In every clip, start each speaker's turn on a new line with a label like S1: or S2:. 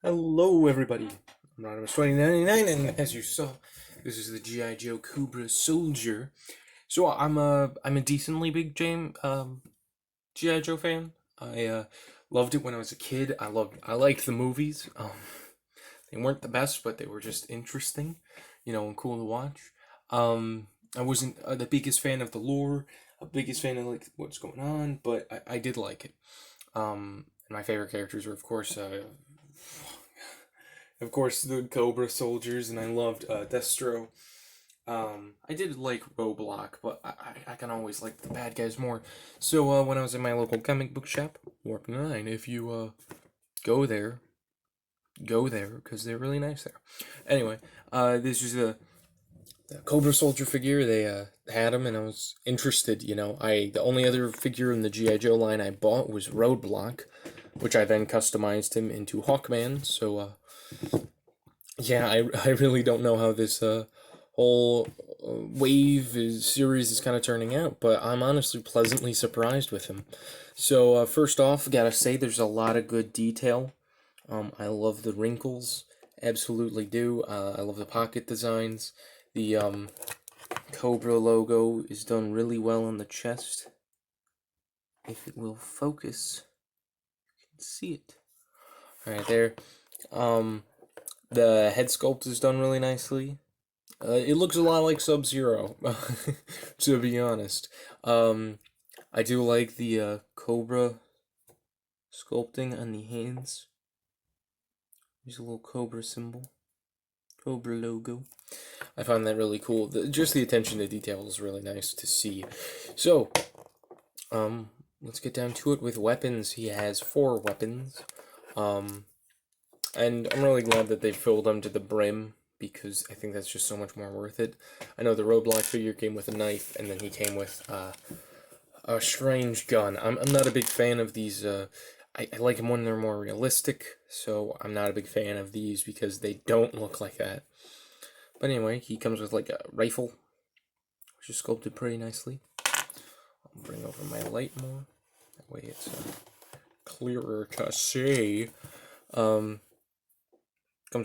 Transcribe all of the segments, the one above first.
S1: Hello, everybody. I'm Rodimus 2099, and as you saw, this is the GI Joe Cobra Soldier. So I'm a decently big GI Joe fan. I loved it when I was a kid. I liked the movies. They weren't the best, but they were just interesting, and cool to watch. I wasn't the biggest fan of the lore, a biggest fan of like what's going on, but I did like it. And my favorite characters are of course, the Cobra soldiers, and I loved Destro. I did like Roblox, but I can always like the bad guys more. So when I was in my local comic book shop, Warp 9, if you go there, because they're really nice there. Anyway, this is the Cobra soldier figure. They had them, and I was interested. The only other figure in the GI Joe line I bought was Roadblock, which I then customized him into Hawkman. So yeah, I really don't know how this whole series is kind of turning out, but I'm honestly pleasantly surprised with him. So first off, gotta say there's a lot of good detail. I love the wrinkles, absolutely do. I love the pocket designs. The Cobra logo is done really well on the chest. If it will focus, you can see it. All right there. The head sculpt is done really nicely. It looks a lot like Sub-Zero, to be honest. I do like the Cobra sculpting on the hands. There's a little Cobra symbol. Cobra logo. I find that really cool. Just the attention to detail is really nice to see. So, let's get down to it with weapons. He has 4 weapons. And I'm really glad that they filled them to the brim, because I think that's just so much more worth it. I know the Roadblock figure came with a knife, and then he came with a strange gun. I'm not a big fan of these. I like them when they're more realistic, so I'm not a big fan of these because they don't look like that. But anyway, he comes with like a rifle, which is sculpted pretty nicely. I'll bring over my light more. That way it's clearer to see. Comes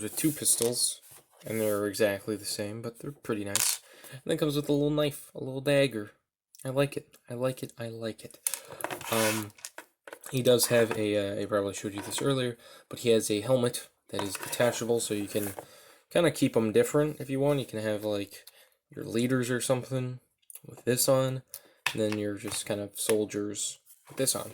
S1: with 2 pistols, and they're exactly the same, but they're pretty nice. And then comes with a little knife, a little dagger. I like it. I like it. I like it. He does have I probably showed you this earlier, but he has a helmet that is detachable, so you can kind of keep them different if you want. You can have like your leaders or something with this on, and then you're just kind of soldiers with this on.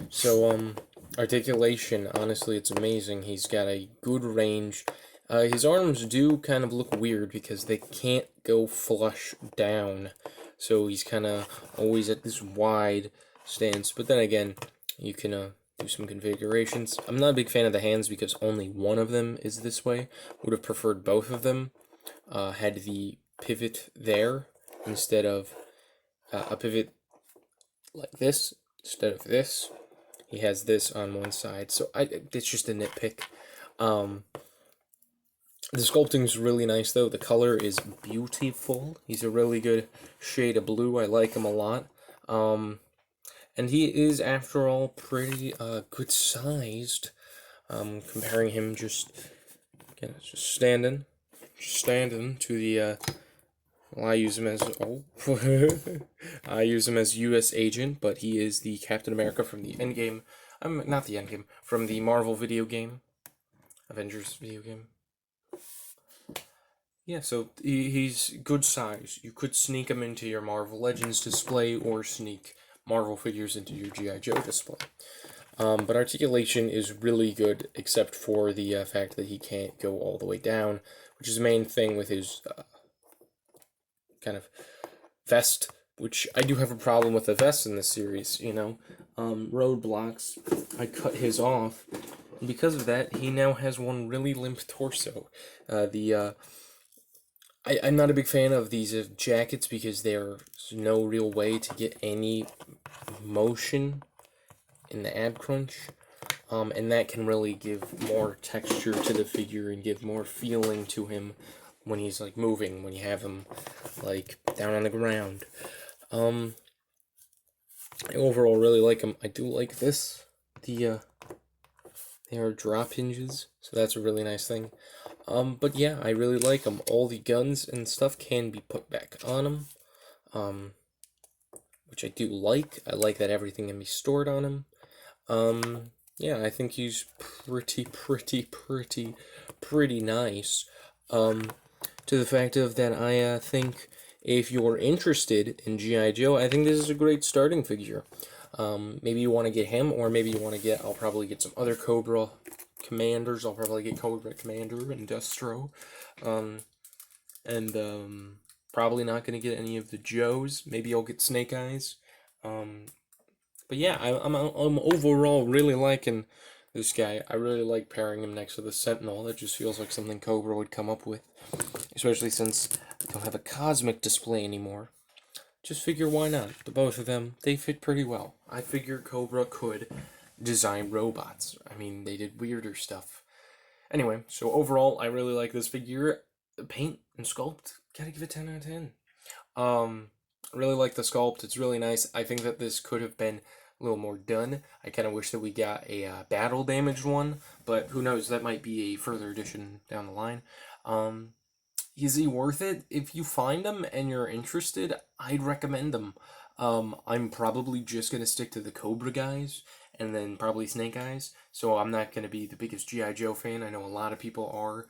S1: So articulation, honestly, it's amazing. He's got a good range. His arms do kind of look weird because they can't go flush down, so he's kind of always at this wide stance. But then again, you can do some configurations. I'm not a big fan of the hands because only one of them is this way. Would have preferred both of them had the pivot there instead of a pivot like this instead of this. He has this on one side, so it's just a nitpick. The sculpting's really nice, though. The color is beautiful. He's a really good shade of blue. I like him a lot. And he is, after all, pretty good sized. Comparing him just standing to the. Well, I use him as I use him as U.S. agent, but he is the Captain America from the Endgame. Not the Endgame, from the Marvel video game, Avengers video game. Yeah, so he's good size. You could sneak him into your Marvel Legends display or sneak Marvel figures into your GI Joe display. But articulation is really good, except for the fact that he can't go all the way down, which is the main thing with his kind of vest, which I do have a problem with the vest in this series, Roadblocks, I cut his off, and because of that, he now has one really limp torso. I'm not a big fan of these jackets because there's no real way to get any motion in the ab crunch, and that can really give more texture to the figure and give more feeling to him when he's like moving, when you have him like down on the ground. I overall really like him. I do like this, the They are drop hinges, so that's a really nice thing. But yeah, I really like them. All the guns and stuff can be put back on them, which I do like. I like that everything can be stored on him. Yeah, I think he's pretty nice. To the fact of that, I think if you're interested in G.I. Joe, I think this is a great starting figure. Maybe you want to get him, or maybe you want to get, I'll probably get some other Cobra commanders. I'll probably get Cobra Commander and Destro. And probably not going to get any of the Joes. Maybe I'll get Snake Eyes. But yeah, I'm overall really liking this guy. I really like pairing him next to the Sentinel. That just feels like something Cobra would come up with. Especially since they don't have a cosmic display anymore. Just figure why not? The both of them, they fit pretty well. I figure Cobra could design robots. I mean, they did weirder stuff. Anyway, so overall, I really like this figure. The paint and sculpt, gotta give it 10 out of 10. I really like the sculpt. It's really nice. I think that this could have been a little more done. I kind of wish that we got a battle damaged one, but who knows? That might be a further addition down the line. Is he worth it? If you find them and you're interested, I'd recommend them. I'm probably just gonna stick to the Cobra guys and then probably Snake Eyes. So I'm not gonna be the biggest GI Joe fan. I know a lot of people are,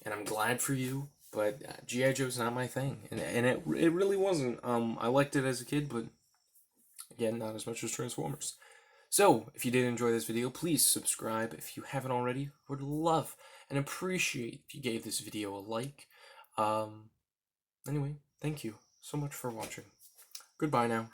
S1: and I'm glad for you. But GI Joe's not my thing, and it really wasn't. I liked it as a kid, but again, not as much as Transformers. So, if you did enjoy this video, please subscribe if you haven't already. Would love and appreciate if you gave this video a like. Anyway, thank you so much for watching. Goodbye now.